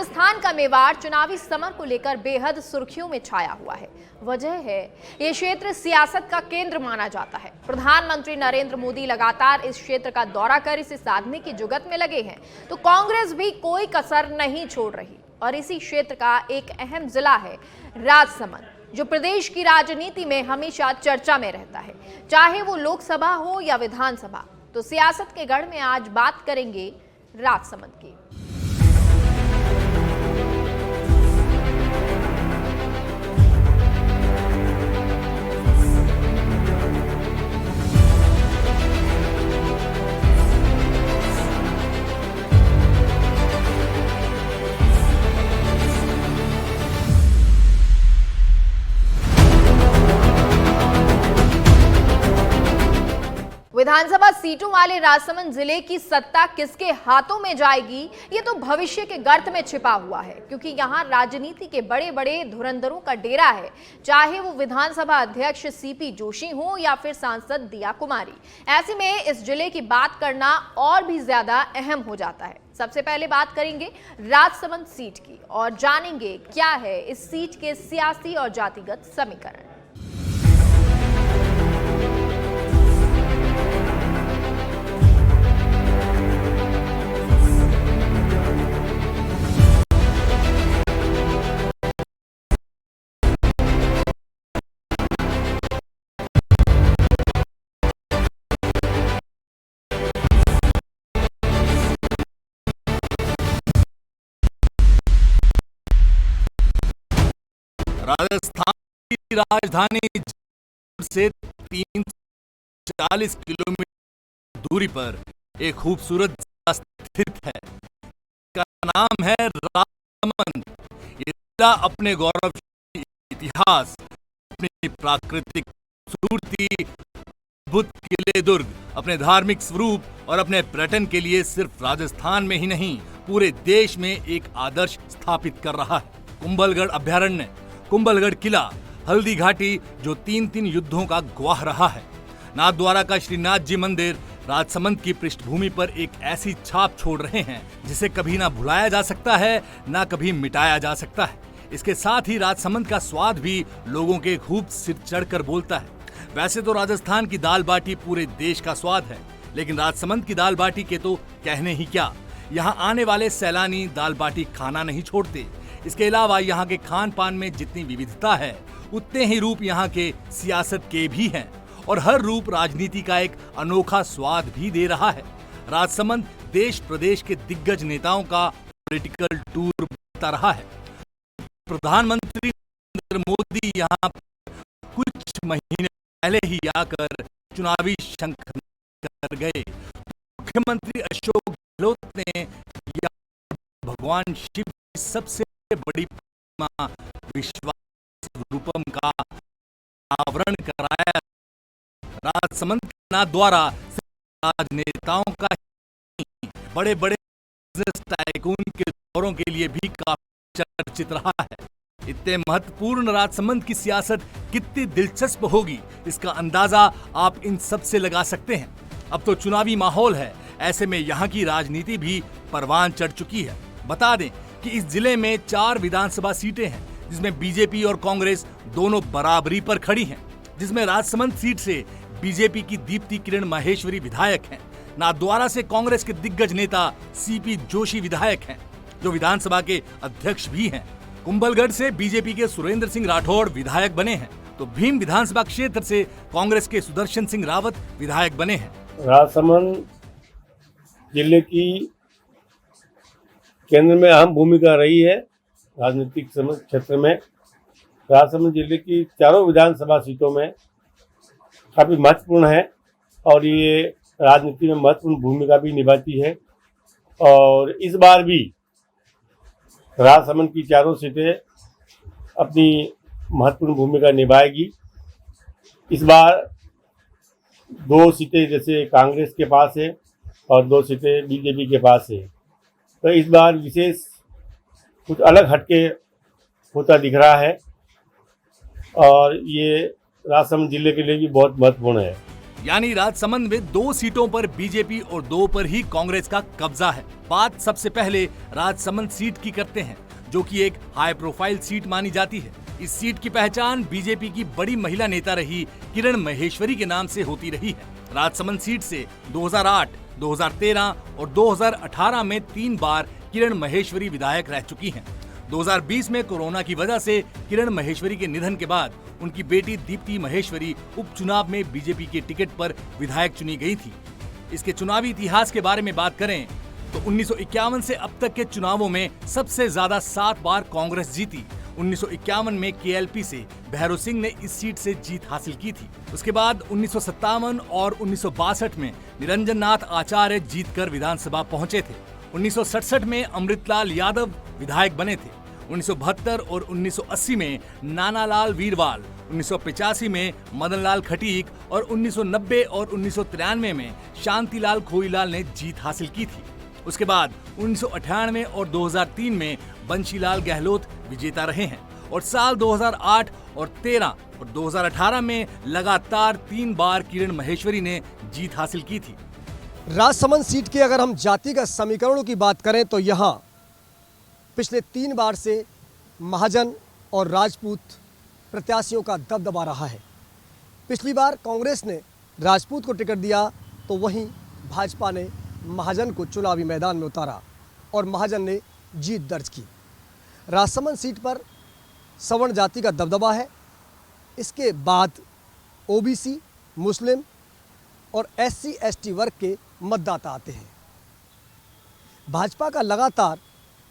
राजस्थान का मेवाड़ चुनावी समर को लेकर बेहद सुर्खियों में छाया हुआ है। वजह है ये क्षेत्र सियासत का केंद्र माना जाता है। प्रधानमंत्री नरेंद्र मोदी लगातार इस क्षेत्र का दौरा कर इसे साधने की जुगत में लगे हैं, तो कांग्रेस भी कोई कसर नहीं छोड़ रही। और इसी क्षेत्र का एक अहम जिला है राजसमंद, जो प्रदेश की राजनीति में हमेशा चर्चा में रहता है, चाहे वो लोकसभा हो या विधानसभा। तो सियासत के गढ़ में आज बात करेंगे राजसमंद की। विधानसभा सीटों वाले राजसमंद जिले की सत्ता किसके हाथों में जाएगी, ये तो भविष्य के गर्त में छिपा हुआ है, क्योंकि यहाँ राजनीति के बड़े बड़े धुरंधरों का डेरा है, चाहे वो विधानसभा अध्यक्ष सीपी जोशी हो या फिर सांसद दिया कुमारी। ऐसे में इस जिले की बात करना और भी ज्यादा अहम हो जाता है। सबसे पहले बात करेंगे राजसमंद सीट की और जानेंगे क्या है इस सीट के सियासी और जातिगत समीकरण। राजस्थान की राजधानी जयपुर से 340 किलोमीटर दूरी पर एक खूबसूरत जिला स्थित है। इसका नाम है राजसमंद। ये जिला अपने गौरवशाली इतिहास, अपनी प्राकृतिक खूबसूरती, अद्भुत किले दुर्ग, अपने धार्मिक स्वरूप और अपने पर्यटन के लिए सिर्फ राजस्थान में ही नहीं पूरे देश में एक आदर्श स्थापित कर रहा है। कुंभलगढ़ अभयारण्य, कुंभलगढ़ किला, हल्दी घाटी जो तीन युद्धों का गवाह रहा है, नाथद्वारा का श्रीनाथ जी मंदिर राजसमंद की पृष्ठभूमि पर एक ऐसी छाप छोड़ रहे हैं जिसे कभी ना भुलाया जा सकता है, ना कभी मिटाया जा सकता है। इसके साथ ही राजसमंद का स्वाद भी लोगों के खूब सिर चढ़कर बोलता है। वैसे तो राजस्थान की दाल बाटी पूरे देश का स्वाद है, लेकिन राजसमंद की दाल बाटी के तो कहने ही क्या। यहाँ आने वाले सैलानी दाल बाटी खाना नहीं छोड़ते। इसके अलावा यहाँ के खान पान में जितनी विविधता है, उतने ही रूप यहाँ के सियासत के भी हैं और हर रूप राजनीति का एक अनोखा स्वाद भी दे रहा है। राजसमंद देश प्रदेश के दिग्गज नेताओं का पॉलिटिकल टूर बनता रहा है। प्रधानमंत्री नरेंद्र मोदी यहाँ कुछ महीने पहले ही आकर चुनावी शंख कर गए। मुख्यमंत्री अशोक गहलोत ने भगवान शिव की सबसे बड़ी प्रतिमा विश्वास रूपम का अनावरण कराया। राजसमंद के नाथद्वारा राजनेताओं का बड़े बड़े बिजनेस टाइकून के दौरों के लिए भी काफी चर्चित रहा है। इतने महत्वपूर्ण राजसमंद की सियासत कितनी दिलचस्प होगी, इसका अंदाजा आप इन सब से लगा सकते हैं। अब तो चुनावी माहौल है, ऐसे में यहाँ की राजनीति भी परवान चढ़ चुकी है। बता दें कि इस जिले में 4 विधानसभा सीटें हैं, जिसमें बीजेपी और कांग्रेस दोनों बराबरी पर खड़ी हैं, जिसमें राजसमंद सीट से बीजेपी की दीप्ति किरण माहेश्वरी विधायक हैं। नाथद्वारा से कांग्रेस के दिग्गज नेता सीपी जोशी विधायक हैं, जो विधानसभा के अध्यक्ष भी हैं। कुंभलगढ़ से बीजेपी के सुरेंद्र सिंह राठौड़ विधायक बने हैं, तो भीम विधानसभा क्षेत्र से कांग्रेस के सुदर्शन सिंह रावत विधायक बने हैं। राजसमंद जिले की केंद्र में अहम भूमिका रही है राजनीतिक क्षेत्र में। राजसमंद जिले की चारों विधानसभा सीटों में काफ़ी महत्वपूर्ण है और ये राजनीति में महत्वपूर्ण भूमिका भी निभाती है। और इस बार भी राजसमंद की चारों सीटें अपनी महत्वपूर्ण भूमिका निभाएगी। इस बार 2 सीटें जैसे कांग्रेस के पास है और 2 सीटें बीजेपी के पास है, तो इस बार विशेष कुछ अलग हटके होता दिख रहा है और ये राजसमंद जिले के लिए भी बहुत महत्वपूर्ण है। यानी राजसमंद में 2 सीटों पर बीजेपी और 2 पर ही कांग्रेस का कब्जा है। बात सबसे पहले राजसमंद सीट की करते हैं, जो कि एक हाई प्रोफाइल सीट मानी जाती है। इस सीट की पहचान बीजेपी की बड़ी महिला नेता रही किरण महेश्वरी के नाम से होती रही है। राजसमंद सीट से 2008, 2013 और 2018 में 3 बार किरण महेश्वरी विधायक रह चुकी हैं। 2020 में कोरोना की वजह से किरण महेश्वरी के निधन के बाद उनकी बेटी दीप्ति महेश्वरी उपचुनाव में बीजेपी के टिकट पर विधायक चुनी गई थी। इसके चुनावी इतिहास के बारे में बात करें तो 1951 से अब तक के चुनावों में सबसे ज्यादा 7 बार कांग्रेस जीती। 1951 में केएलपी से भैरव सिंह ने इस सीट से जीत हासिल की थी। उसके बाद 1957 और 1962 में निरंजन नाथ आचार्य जीतकर विधानसभा पहुंचे थे। 1967 में अमृतलाल यादव विधायक बने थे। 1972 और 1980 में नानालाल वीरवाल, 1985 में मदनलाल खटीक और 1990 और 1993 में शांतिलाल खोईलाल ने जीत हासिल की थी। उसके बाद 1998 और 2003 में बंशीलाल गहलोत विजेता रहे हैं और साल 2008 और 13 और 2018 में लगातार 3 बार किरण महेश्वरी ने जीत हासिल की थी। राजसमंद सीट के अगर हम जातिगत समीकरणों की बात करें तो यहाँ पिछले 3 बार से महाजन और राजपूत प्रत्याशियों का दबदबा रहा है। पिछली बार कांग्रेस ने राजपूत को टिकट दिया तो वहीं भाजपा ने महाजन को चुनावी मैदान में उतारा और महाजन ने जीत दर्ज की। राजसमंद सीट पर सवर्ण जाति का दबदबा है। इसके बाद ओबीसी, मुस्लिम और SC/ST वर्ग के मतदाता आते हैं। भाजपा का लगातार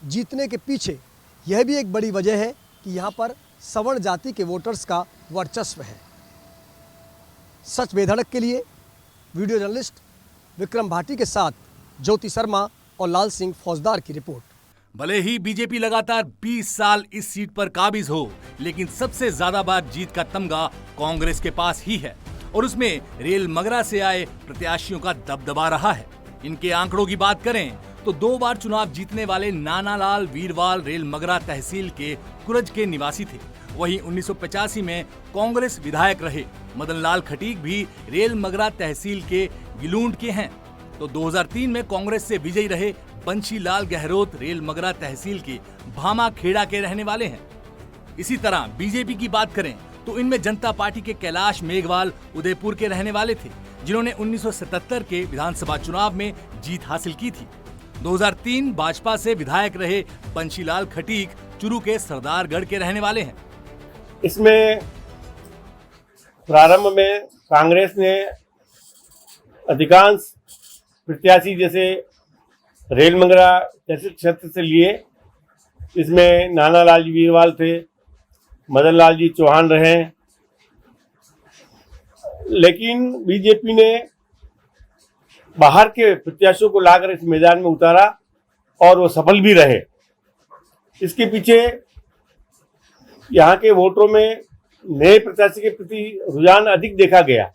जीतने के पीछे यह भी एक बड़ी वजह है कि यहाँ पर सवर्ण जाति के वोटर्स का वर्चस्व है। सच बेधड़क के लिए वीडियो जर्नलिस्ट विक्रम भाटी के साथ ज्योति शर्मा और लाल सिंह फौजदार की रिपोर्ट। भले ही बीजेपी लगातार 20 साल इस सीट पर काबिज हो, लेकिन सबसे ज्यादा बार जीत का तमगा कांग्रेस के पास ही है और उसमें रेल मगरा से आए प्रत्याशियों का दबदबा रहा है। इनके आंकड़ों की बात करें तो 2 बार चुनाव जीतने वाले नानालाल वीरवाल रेल मगरा तहसील के कुरज के निवासी थे। वहीं 1985 में कांग्रेस विधायक रहे मदनलाल खटीक भी रेल मगरा तहसील के गिलूंड के हैं। तो 2003 में कांग्रेस से विजयी रहे बंशीलाल गहलोत रेल मगरा तहसील के भामा खेड़ा के रहने वाले हैं। इसी तरह बीजेपी की बात करें तो इनमें जनता पार्टी के कैलाश मेघवाल उदयपुर के रहने वाले थे, जिन्होंने 1977 के विधानसभा चुनाव में जीत हासिल की थी। 2003 भाजपा से विधायक रहे बंशीलाल खटीक चुरू के सरदारगढ़ के रहने वाले हैं। इसमें प्रारंभ में कांग्रेस ने अधिकांश प्रत्याशी जैसे रेल मंगरा जैसे क्षेत्र से लिए। इसमें नानालाल जी वीरवाल थे, मदन लाल जी चौहान रहे, लेकिन बीजेपी ने बाहर के प्रत्याशियों को लाकर इस मैदान में उतारा और वो सफल भी रहे। इसके पीछे यहाँ के वोटरों में नए प्रत्याशी के प्रति रुझान अधिक देखा गया।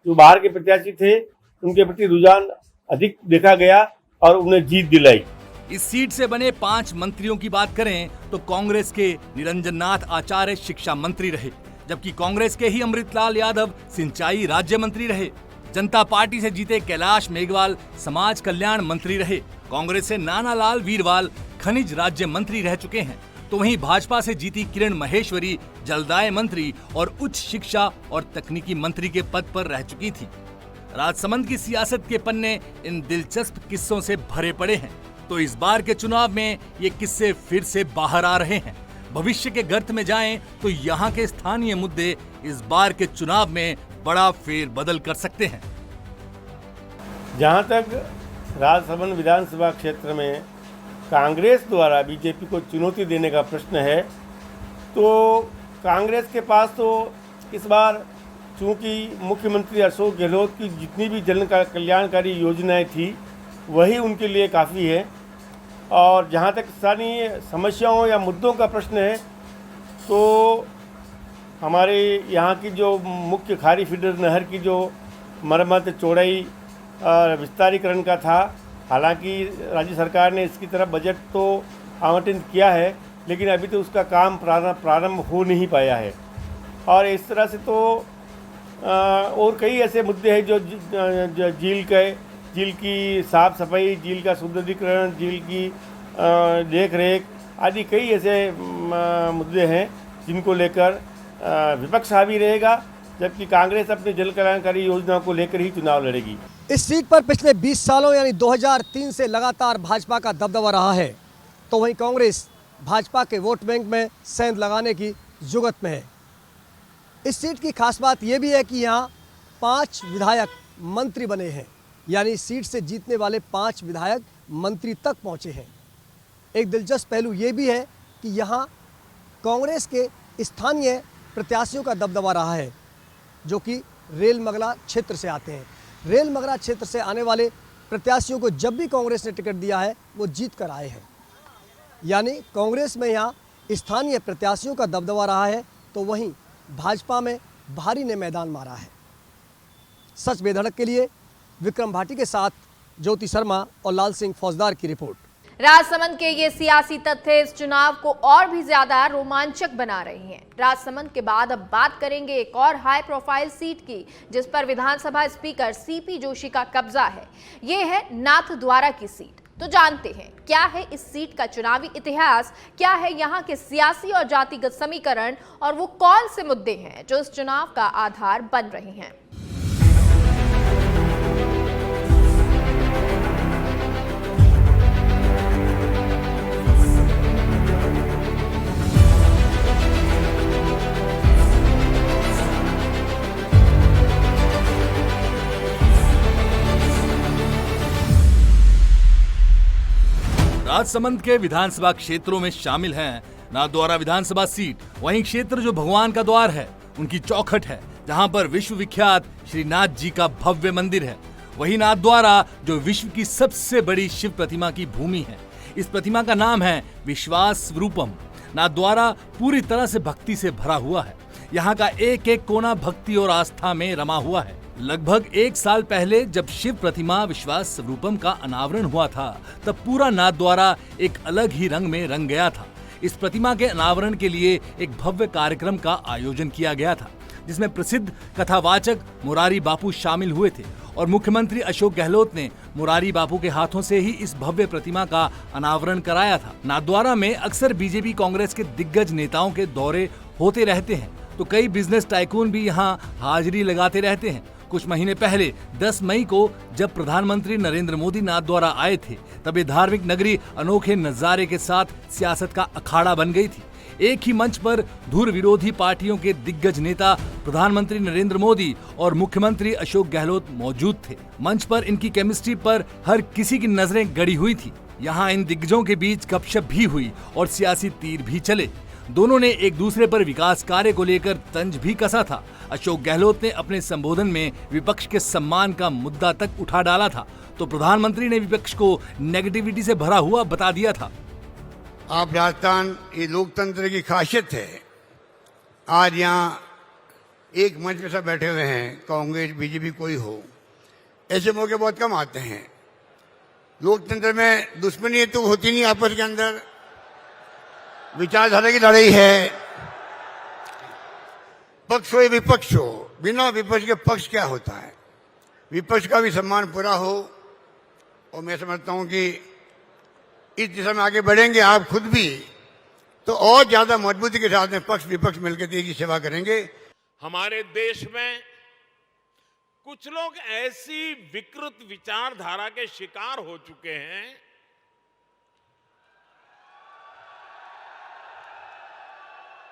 जो बाहर के प्रत्याशी थे उनके प्रति रुझान अधिक देखा गया और उन्हें जीत दिलाई। इस सीट से बने 5 मंत्रियों की बात करें तो कांग्रेस के निरंजन नाथ आचार्य शिक्षा मंत्री रहे, जबकि कांग्रेस के ही अमृतलाल यादव सिंचाई राज्य मंत्री रहे। जनता पार्टी से जीते कैलाश मेघवाल समाज कल्याण मंत्री रहे। कांग्रेस से नानालाल वीरवाल खनिज राज्य मंत्री रह चुके हैं। तो वहीं भाजपा से जीती किरण महेश्वरी जलदाय मंत्री और उच्च शिक्षा और तकनीकी मंत्री के पद पर रह चुकी थी। राजसमंद की सियासत के पन्ने इन दिलचस्प किस्सों से भरे पड़े हैं। तो इस बार के चुनाव में ये किस्से फिर से बाहर आ रहे हैं। भविष्य के गर्त में जाएं तो यहाँ के स्थानीय मुद्दे इस बार के चुनाव में बड़ा फेरबदल कर सकते हैं। जहाँ तक राजसमंद विधानसभा क्षेत्र में कांग्रेस द्वारा बीजेपी को चुनौती देने का प्रश्न है, तो कांग्रेस के पास तो इस बार चूँकि मुख्यमंत्री अशोक गहलोत की जितनी भी जन कल्याणकारी योजनाएं थी वही उनके लिए काफ़ी है। और जहाँ तक स्थानीय समस्याओं या मुद्दों का प्रश्न है तो हमारे यहाँ की जो मुख्य खारी फीडर नहर की जो मरम्मत, चौड़ाई, विस्तारीकरण का था, हालांकि राज्य सरकार ने इसकी तरफ बजट तो आवंटित किया है, लेकिन अभी तो उसका काम प्रारंभ हो नहीं पाया है। और इस तरह से तो और कई ऐसे मुद्दे हैं जो झील की साफ सफाई, झील का सुदृढ़ीकरण, झील की देख रेख आदि कई ऐसे मुद्दे हैं जिनको लेकर विपक्ष हावी रहेगा, जबकि कांग्रेस अपनी जल कल्याणकारी योजनाओं को लेकर ही चुनाव लड़ेगी। इस सीट पर पिछले 20 सालों यानी 2003 से लगातार भाजपा का दबदबा रहा है, तो वहीं कांग्रेस भाजपा के वोट बैंक में सेंध लगाने की जुगत में है। इस सीट की खास बात यह भी है कि यहाँ 5 विधायक मंत्री बने हैं, यानी सीट से जीतने वाले 5 विधायक मंत्री तक पहुँचे हैं। एक दिलचस्प पहलू ये भी है कि यहाँ कांग्रेस के स्थानीय प्रत्याशियों का दबदबा रहा है, जो कि रेल मगला क्षेत्र से आते हैं। रेल मगला क्षेत्र से आने वाले प्रत्याशियों को जब भी कांग्रेस ने टिकट दिया है वो जीत कर आए हैं, यानी कांग्रेस में यहाँ स्थानीय प्रत्याशियों का दबदबा रहा है, तो वहीं भाजपा में भारी ने मैदान मारा है। सच बेधड़क के लिए विक्रम भाटी के साथ ज्योति शर्मा और लाल सिंह फौजदार की रिपोर्ट। राजसमंद के ये सियासी तथ्य इस चुनाव को और भी ज्यादा रोमांचक बना रही हैं। राजसमंद के बाद अब बात करेंगे एक और हाई प्रोफाइल सीट की, जिस पर विधानसभा स्पीकर सीपी जोशी का कब्जा है। ये है नाथद्वारा की सीट। तो जानते हैं क्या है इस सीट का चुनावी इतिहास, क्या है यहाँ के सियासी और जातिगत समीकरण, और वो कौन से मुद्दे हैं जो इस चुनाव का आधार बन रहे हैं। राजसमंद के विधानसभा क्षेत्रों में शामिल हैं नाथद्वारा विधानसभा सीट, वहीं क्षेत्र जो भगवान का द्वार है, उनकी चौखट है, जहां पर विश्व विख्यात श्री नाथ जी का भव्य मंदिर है। वही नाथद्वारा जो विश्व की सबसे बड़ी शिव प्रतिमा की भूमि है। इस प्रतिमा का नाम है विश्वास रूपम। नाथद्वारा पूरी तरह से भक्ति से भरा हुआ है। यहाँ का एक एक कोना भक्ति और आस्था में रमा हुआ है। लगभग 1 साल पहले जब शिव प्रतिमा विश्वास रूपम का अनावरण हुआ था, तब पूरा नाथद्वारा एक अलग ही रंग में रंग गया था। इस प्रतिमा के अनावरण के लिए एक भव्य कार्यक्रम का आयोजन किया गया था, जिसमें प्रसिद्ध कथावाचक मुरारी बापू शामिल हुए थे और मुख्यमंत्री अशोक गहलोत ने मुरारी बापू के हाथों से ही इस भव्य प्रतिमा का अनावरण कराया था। नाथद्वारा में अक्सर बीजेपी कांग्रेस के दिग्गज नेताओं के दौरे होते रहते हैं, तो कई बिजनेस टाइकून भी यहाँ हाजिरी लगाते रहते हैं। कुछ महीने पहले 10 मई को जब प्रधानमंत्री नरेंद्र मोदी नाथद्वारा आए थे, तब ये धार्मिक नगरी अनोखे नजारे के साथ सियासत का अखाड़ा बन गई थी। एक ही मंच पर धुर विरोधी पार्टियों के दिग्गज नेता प्रधानमंत्री नरेंद्र मोदी और मुख्यमंत्री अशोक गहलोत मौजूद थे। मंच पर इनकी केमिस्ट्री पर हर किसी की नजरें गड़ी हुई थी। यहाँ इन दिग्गजों के बीच गपशप भी हुई और सियासी तीर भी चले। दोनों ने एक दूसरे पर विकास कार्य को लेकर तंज भी कसा था। अशोक गहलोत ने अपने संबोधन में विपक्ष के सम्मान का मुद्दा तक उठा डाला था, तो प्रधानमंत्री ने विपक्ष को नेगेटिविटी से भरा हुआ बता दिया था। आप राजस्थान ये लोकतंत्र की खासियत है। आज यहाँ एक मंच पे सब बैठे हुए हैं, कांग्रेस बीजेपी कोई हो, ऐसे मौके बहुत कम आते हैं। लोकतंत्र में दुश्मनी तो होती नहीं, आपस के अंदर विचारधारा की लड़ाई है। पक्ष हो या विपक्ष हो, बिना विपक्ष के पक्ष क्या होता है। विपक्ष का भी सम्मान पूरा हो, और मैं समझता हूं कि इस दिशा में आगे बढ़ेंगे आप खुद भी, तो और ज्यादा मजबूती के साथ में पक्ष विपक्ष मिलकर देश की सेवा करेंगे। हमारे देश में कुछ लोग ऐसी विकृत विचारधारा के शिकार हो चुके हैं,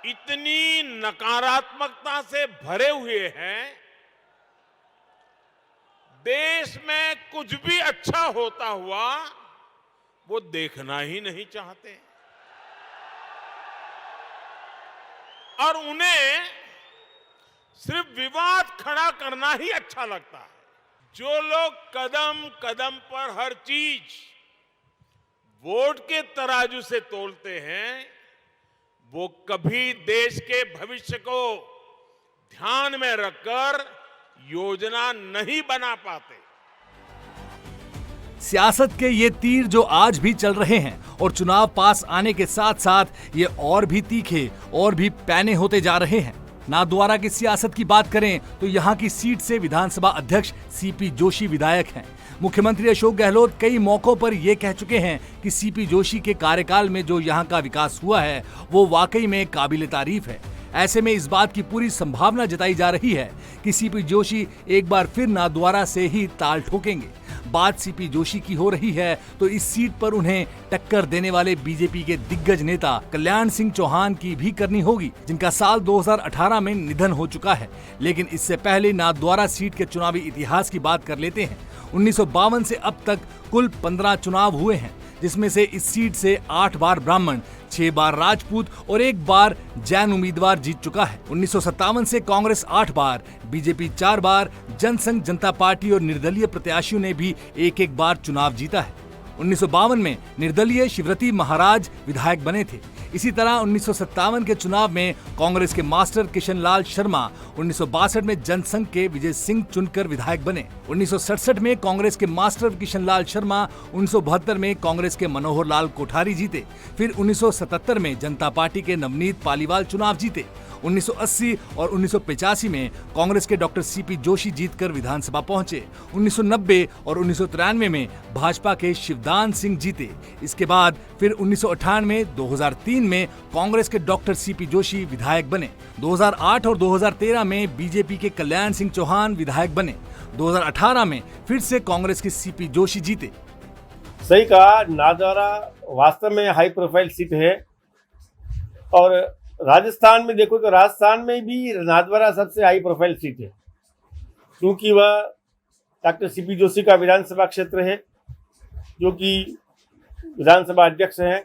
इतनी नकारात्मकता से भरे हुए हैं, देश में कुछ भी अच्छा होता हुआ वो देखना ही नहीं चाहते, और उन्हें सिर्फ विवाद खड़ा करना ही अच्छा लगता है। जो लोग कदम कदम पर हर चीज वोट के तराजू से तोलते हैं, वो कभी देश के भविष्य को ध्यान में रखकर योजना नहीं बना पाते। सियासत के ये तीर जो आज भी चल रहे हैं और चुनाव पास आने के साथ साथ ये और भी तीखे और भी पैने होते जा रहे हैं। नाथद्वारा की सियासत की बात करें तो यहाँ की सीट से विधानसभा अध्यक्ष सीपी जोशी विधायक हैं। मुख्यमंत्री अशोक गहलोत कई मौकों पर ये कह चुके हैं कि सीपी जोशी के कार्यकाल में जो यहाँ का विकास हुआ है वो वाकई में काबिले तारीफ है। ऐसे में इस बात की पूरी संभावना जताई जा रही है कि सीपी जोशी एक बार फिर नाथद्वारा से ही ताल ठोकेंगे। बात सीपी जोशी की हो रही है तो इस सीट पर उन्हें टक्कर देने वाले बीजेपी के दिग्गज नेता कल्याण सिंह चौहान की भी करनी होगी, जिनका साल 2018 में निधन हो चुका है। लेकिन इससे पहले नाथद्वारा सीट के चुनावी इतिहास की बात कर लेते हैं। 1952 से अब तक कुल 15 चुनाव हुए हैं, जिसमें से इस सीट से 8 बार ब्राह्मण, 6 बार राजपूत और 1 बार जैन उम्मीदवार जीत चुका है। 1957 से कांग्रेस 8 बार, बीजेपी 4 बार, जनसंघ जनता पार्टी और निर्दलीय प्रत्याशियों ने भी 1-1 बार चुनाव जीता है। 1952 में निर्दलीय शिवरती महाराज विधायक बने थे। इसी तरह 1957 के चुनाव में कांग्रेस के मास्टर किशन लाल शर्मा, 1962 में जनसंघ के विजय सिंह चुनकर विधायक बने। 1967 में कांग्रेस के मास्टर किशन लाल शर्मा, 1972 में कांग्रेस के मनोहर लाल कोठारी जीते। फिर 1977 में जनता पार्टी के नवनीत पालीवाल चुनाव जीते। 1980 और 1985 में कांग्रेस के डॉक्टर सीपी जोशी जीतकर विधानसभा पहुंचे। 1990 और 1993 में भाजपा के शिवदान सिंह जीते। इसके बाद फिर 1998, 2003 में कांग्रेस के डॉक्टर सीपी जोशी विधायक बने। 2008 और 2013 में बीजेपी के कल्याण सिंह चौहान विधायक बने। 2018 में फिर से कांग्रेस के सीपी जोशी जीते। सही कहा, नाथद्वारा वास्तव में हाई प्रोफाइल सीट है। और राजस्थान में देखो तो राजस्थान में भी नाथद्वारा सबसे हाई प्रोफाइल सीट है, क्योंकि वह डॉक्टर सीपी जोशी का विधानसभा क्षेत्र है, जो कि विधानसभा अध्यक्ष हैं।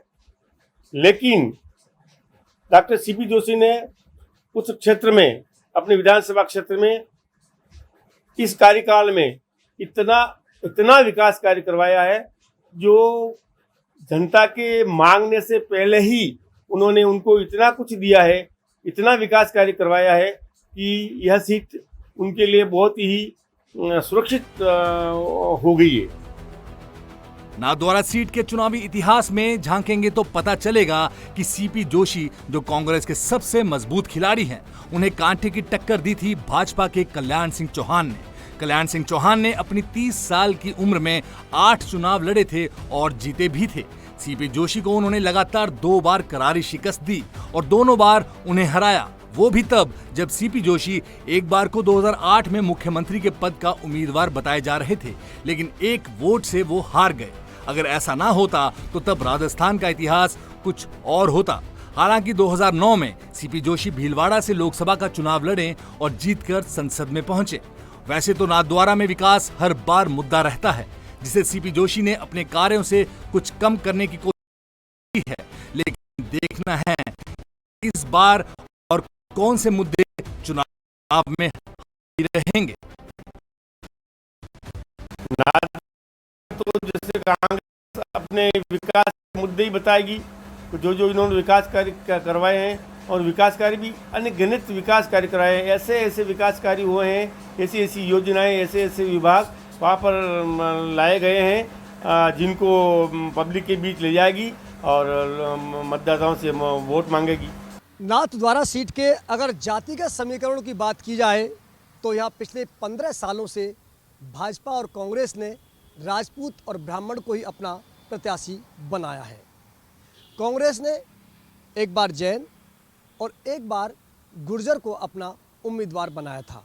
लेकिन डॉक्टर सीपी जोशी ने उस क्षेत्र में, अपने विधानसभा क्षेत्र में इस कार्यकाल में इतना विकास कार्य करवाया है, जो जनता के मांगने से पहले ही उन्होंने उनको इतना कुछ दिया है, इतना विकास कार्य करवाया है कि यह सीट उनके लिए बहुत ही सुरक्षित हो गई है। नाथद्वारा सीट के चुनावी इतिहास में झांकेंगे तो पता चलेगा कि सीपी जोशी, जो कांग्रेस के सबसे मजबूत खिलाड़ी हैं, उन्हें कांटे की टक्कर दी थी भाजपा के कल्याण सिंह चौहान ने। कल्याण सिंह चौहान ने अपनी 30 साल की उम्र में 8 चुनाव लड़े थे और जीते भी थे। सीपी जोशी को उन्होंने लगातार 2 बार करारी शिकस्त दी और दोनों बार उन्हें हराया, वो भी तब जब सीपी जोशी एक बार को 2008 में मुख्यमंत्री के पद का उम्मीदवार बताए जा रहे थे, लेकिन 1 वोट से वो हार गए। अगर ऐसा ना होता तो तब राजस्थान का इतिहास कुछ और होता। हालांकि 2009 में सीपी जोशी भीलवाड़ा से लोकसभा का चुनाव लड़े और जीतकर संसद में पहुंचे। वैसे तो नाथद्वारा में विकास हर बार मुद्दा रहता है, जिसे सीपी जोशी ने अपने कार्यों से कुछ कम करने की कोशिश की है, लेकिन देखना है इस बार और कौन से मुद्दे चुनाव में रहेंगे। तो जैसे कांग्रेस अपने विकास मुद्दे ही बताएगी, तो जो इन्होंने विकास कार्य करवाए हैं, और विकास कार्य भी अनगिनत विकास कार्य कराए हैं, ऐसे विकास कार्य हुए हैं, ऐसी योजनाएं, ऐसे विभाग वहाँ पर लाए गए हैं, जिनको पब्लिक के बीच ले जाएगी और मतदाताओं से वोट मांगेगी। नाथद्वारा सीट के अगर जातिगत समीकरणों की बात की जाए तो यहाँ पिछले 15 सालों से भाजपा और कांग्रेस ने राजपूत और ब्राह्मण को ही अपना प्रत्याशी बनाया है। कांग्रेस ने एक बार जैन और एक बार गुर्जर को अपना उम्मीदवार बनाया था।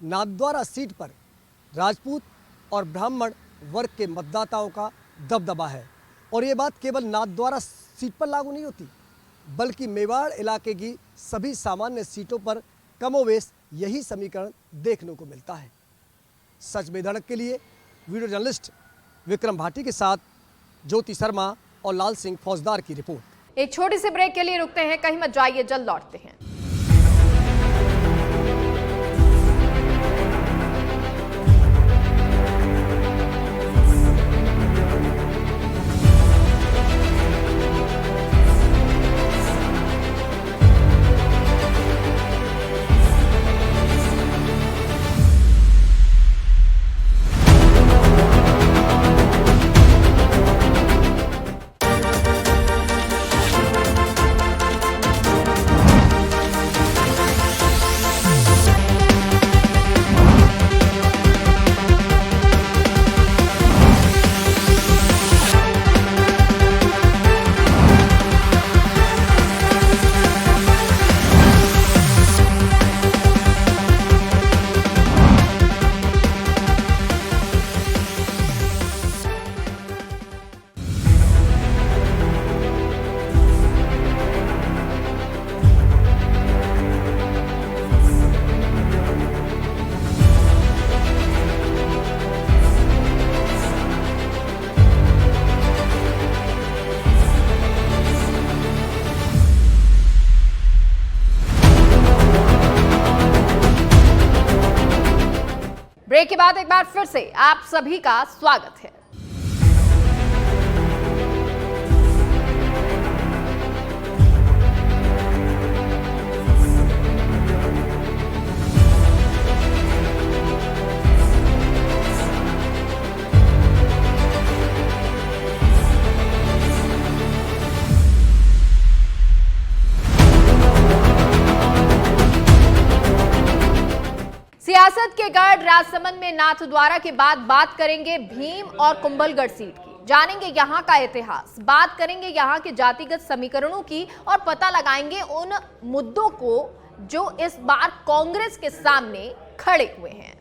नाथद्वारा सीट पर राजपूत और ब्राह्मण वर्ग के मतदाताओं का दबदबा है, और ये बात केवल नाथद्वारा सीट पर लागू नहीं होती, बल्कि मेवाड़ इलाके की सभी सामान्य सीटों पर कमोवेश यही समीकरण देखने को मिलता है। सच बेधड़क के लिए वीडियो जर्नलिस्ट विक्रम भाटी के साथ ज्योति शर्मा और लाल सिंह फौजदार की रिपोर्ट। एक छोटी सी ब्रेक के लिए रुकते हैं, कहीं मत जाइए, जल्द लौटते हैं। बाद एक बार फिर से आप सभी का स्वागत है। सियासत के गढ़ राजसमंद में नाथद्वारा के बाद बात करेंगे भीम और कुंभलगढ़ सीट की। जानेंगे यहां का इतिहास, बात करेंगे यहां के जातिगत समीकरणों की और पता लगाएंगे उन मुद्दों को जो इस बार कांग्रेस के सामने खड़े हुए हैं।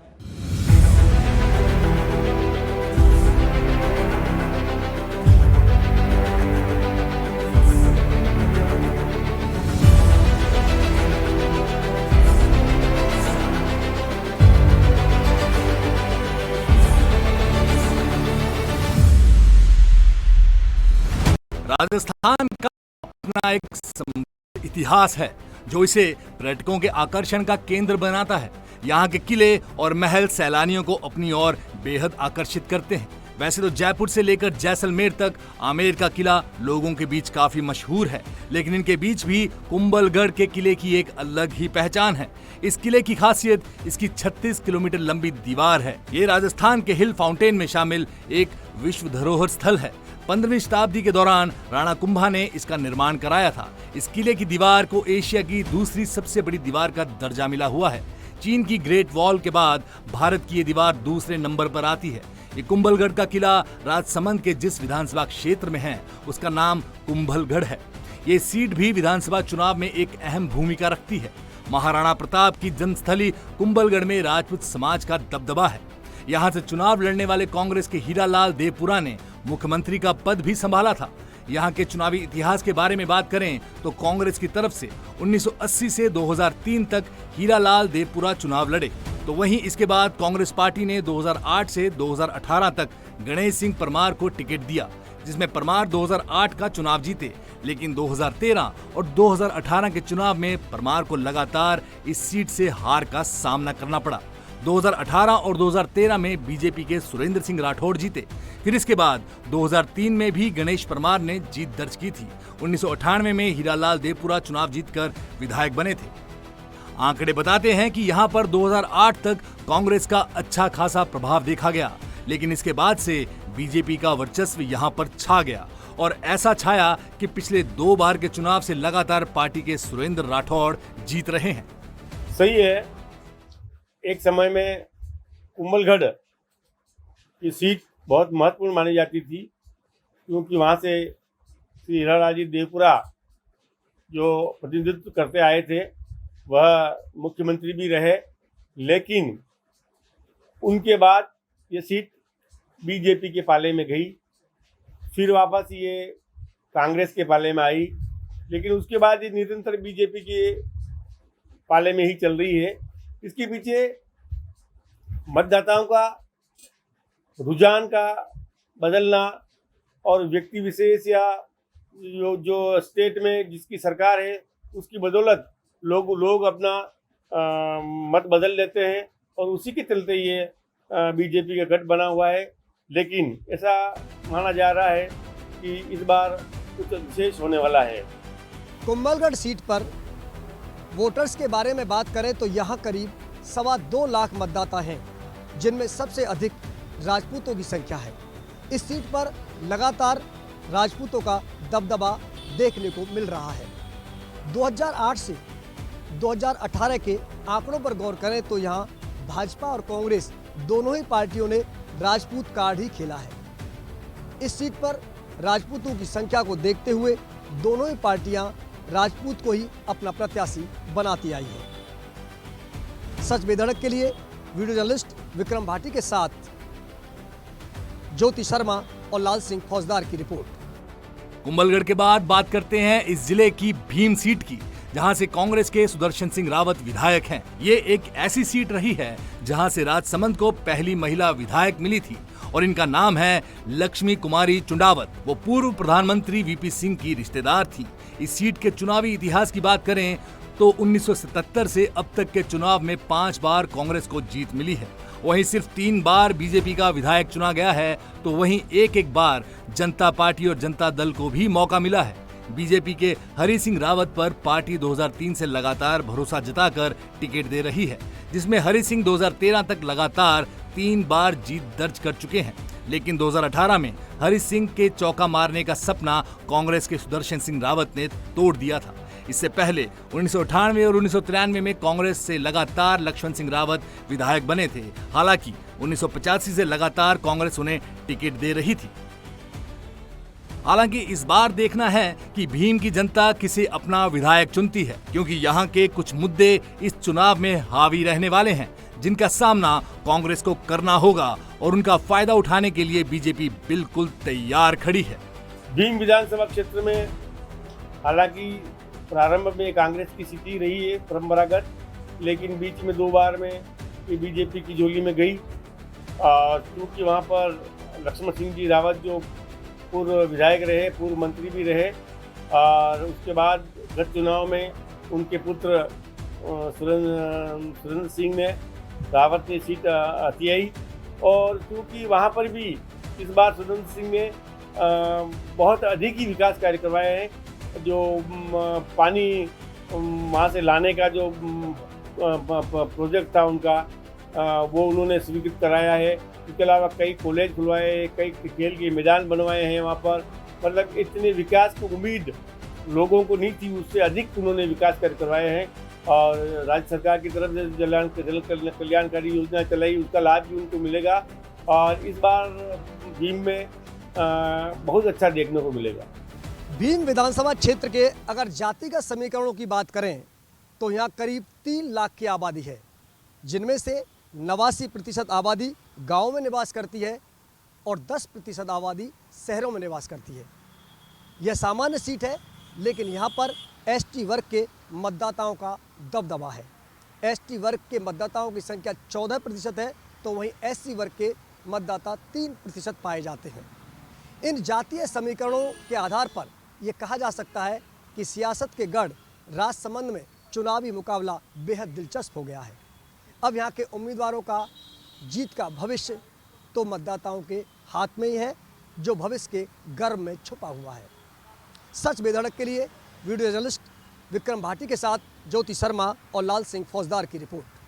राजस्थान का अपना एक समृद्ध इतिहास है जो इसे पर्यटकों के आकर्षण का केंद्र बनाता है। यहाँ के किले और महल सैलानियों को अपनी ओर बेहद आकर्षित करते हैं। वैसे तो जयपुर से लेकर जैसलमेर तक आमेर का किला लोगों के बीच काफी मशहूर है, लेकिन इनके बीच भी कुंभलगढ़ के किले की एक अलग ही पहचान है। इस किले की खासियत इसकी 36 किलोमीटर लंबी दीवार है। ये राजस्थान के हिल फाउंटेन में शामिल एक विश्व धरोहर स्थल है। 15वीं शताब्दी के दौरान राणा कुंभा ने इसका निर्माण कराया था। इस किले की दीवार को एशिया की दूसरी सबसे बड़ी दीवार का दर्जा मिला हुआ है। चीन की ग्रेट वॉल के बाद भारत की ये दीवार दूसरे नंबर पर आती है। ये कुंभलगढ़ का किला राजसमंद के जिस विधानसभा क्षेत्र में है उसका नाम कुंभलगढ़ है। ये सीट भी विधानसभा चुनाव में एक अहम भूमिका रखती है। महाराणा प्रताप की जन्मस्थली कुंभलगढ़ में राजपूत समाज का दबदबा है। यहाँ से चुनाव लड़ने वाले कांग्रेस के हीरालाल देवपुरा ने मुख्यमंत्री का पद भी संभाला था। यहाँ के चुनावी इतिहास के बारे में बात करें तो कांग्रेस की तरफ से 1980 से 2003 तक हीरालाल देवपुरा चुनाव लड़े। तो वहीं इसके बाद कांग्रेस पार्टी ने 2008 से 2018 तक गणेश सिंह परमार को टिकट दिया, जिसमें परमार 2008 का चुनाव जीते। लेकिन 2013 और 2018 के चुनाव में परमार को लगातार इस सीट से हार का सामना करना पड़ा। 2018 और 2013 में बीजेपी के सुरेंद्र सिंह राठौड़ जीते। फिर इसके बाद 2003 में भी गणेश परमार ने जीत दर्ज की थी। 1998 में हीरालाल देवपुरा चुनाव जीतकर विधायक बने थे। आंकड़े बताते हैं कि यहाँ पर 2008 तक कांग्रेस का अच्छा खासा प्रभाव देखा गया, लेकिन इसके बाद से बीजेपी का वर्चस्व यहाँ पर छा गया और ऐसा छाया कि पिछले 2 बार के चुनाव से लगातार पार्टी के सुरेंद्र राठौड़ जीत रहे हैं। सही है। एक समय में कुंभलगढ़ की सीट बहुत महत्वपूर्ण मानी जाती थी, क्योंकि वहाँ से श्री हीरालाल देवपुरा जो प्रतिनिधित्व करते आए थे वह मुख्यमंत्री भी रहे। लेकिन उनके बाद ये सीट बीजेपी के पाले में गई, फिर वापस ये कांग्रेस के पाले में आई, लेकिन उसके बाद ये निरंतर बीजेपी के पाले में ही चल रही है। इसके पीछे मतदाताओं का रुझान का बदलना और व्यक्ति विशेष या जो स्टेट में जिसकी सरकार है उसकी बदौलत लोग अपना मत बदल लेते हैं और उसी के चलते ये बीजेपी का गठ बना हुआ है। लेकिन ऐसा माना जा रहा है कि इस बार कुछ विशेष होने वाला है। कुंभलगढ़ सीट पर वोटर्स के बारे में बात करें तो यहाँ करीब 2.25 लाख मतदाता हैं, जिनमें सबसे अधिक राजपूतों की संख्या है। इस सीट पर लगातार राजपूतों का दबदबा देखने को मिल रहा है। 2008 से 2018 के आंकड़ों पर गौर करें तो यहाँ भाजपा और कांग्रेस दोनों ही पार्टियों ने राजपूत कार्ड ही खेला है। इस सीट पर राजपूतों की संख्या को देखते हुए दोनों ही पार्टियां राजपूत को ही अपना प्रत्याशी बनाती आई है। सच बेधड़क के लिए वीडियो जर्नलिस्ट विक्रम भाटी के साथ ज्योति शर्मा और लाल सिंह फौजदार की रिपोर्ट। कुंभलगढ़ के बाद बात करते हैं इस जिले की भीम सीट की, जहां से कांग्रेस के सुदर्शन सिंह रावत विधायक हैं। ये एक ऐसी सीट रही है जहां से राजसमंद को पहली महिला विधायक मिली थी और इनका नाम है लक्ष्मी कुमारी चुंडावत। वो पूर्व प्रधानमंत्री वीपी सिंह की रिश्तेदार थी। इस सीट के चुनावी इतिहास की बात करें तो 1977 से अब तक के चुनाव में 5 बार कांग्रेस को जीत मिली है वहीं सिर्फ 3 बार बीजेपी का विधायक चुना गया है, तो वहीं एक बार जनता पार्टी और जनता दल को भी मौका मिला है। बीजेपी के हरि सिंह रावत पर पार्टी 2003 से लगातार भरोसा जताकर टिकट दे रही है, जिसमें हरि सिंह 2013 तक लगातार 3 बार जीत दर्ज कर चुके हैं। लेकिन 2018 में हरि सिंह के चौका मारने का सपना कांग्रेस के सुदर्शन सिंह रावत ने तोड़ दिया था। इससे पहले 1998 और 1993 में कांग्रेस से लगातार लक्ष्मण सिंह रावत विधायक बने थे। हालांकि 1985 से लगातार कांग्रेस उन्हें टिकट दे रही थी। हालांकि इस बार देखना है कि भीम की जनता किसे अपना विधायक चुनती है, क्योंकि यहाँ के कुछ मुद्दे इस चुनाव में हावी रहने वाले हैं, जिनका सामना कांग्रेस को करना होगा और उनका फायदा उठाने के लिए बीजेपी बिल्कुल तैयार खड़ी है। भीम विधानसभा क्षेत्र में हालांकि प्रारंभ में कांग्रेस की स्थिति रही है परंपरागत, लेकिन बीच में 2 बार में ये बीजेपी की झोली में गई। क्योंकि वहाँ पर लक्ष्मण सिंह जी रावत जो पूर्व विधायक रहे, पूर्व मंत्री भी रहे, और उसके बाद गत चुनाव में उनके पुत्र सुरेंद्र सिंह ने रावत ने सीट हथियाई। और क्योंकि वहाँ पर भी इस बार सुरेंद्र सिंह ने बहुत अधिक ही विकास कार्य करवाए हैं। जो पानी वहाँ से लाने का जो प्रोजेक्ट था उनका, वो उन्होंने स्वीकृत कराया है। इसके अलावा कई कॉलेज खुलवाए, कई खेल के मैदान बनवाए हैं वहाँ पर। मतलब इतने विकास की उम्मीद लोगों को नहीं थी, उससे अधिक उन्होंने विकास कार्य करवाए हैं। और राज्य सरकार की तरफ से जन कल्याणकारी योजना चलाई, उसका लाभ भी उनको मिलेगा। और इस बार भीम में बहुत अच्छा देखने को मिलेगा। भीम विधानसभा क्षेत्र के अगर जातिगत समीकरणों की बात करें तो यहाँ करीब 3 लाख की आबादी है, जिनमें से 89% आबादी गाँव में निवास करती है और 10% आबादी शहरों में निवास करती है। यह सामान्य सीट है, लेकिन यहाँ पर एसटी वर्ग के मतदाताओं का दबदबा है। एसटी वर्ग के मतदाताओं की संख्या 14% है, तो वहीं एससी वर्ग के मतदाता 3% पाए जाते हैं। इन जातीय समीकरणों के आधार पर यह कहा जा सकता है कि सियासत के गढ़ राजसमंद में चुनावी मुकाबला बेहद दिलचस्प हो गया है। अब यहाँ के उम्मीदवारों का जीत का भविष्य तो मतदाताओं के हाथ में ही है, जो भविष्य के गर्भ में छुपा हुआ है। सच बेधड़क के लिए वीडियो जर्नलिस्ट विक्रम भाटी के साथ ज्योति शर्मा और लाल सिंह फौजदार की रिपोर्ट।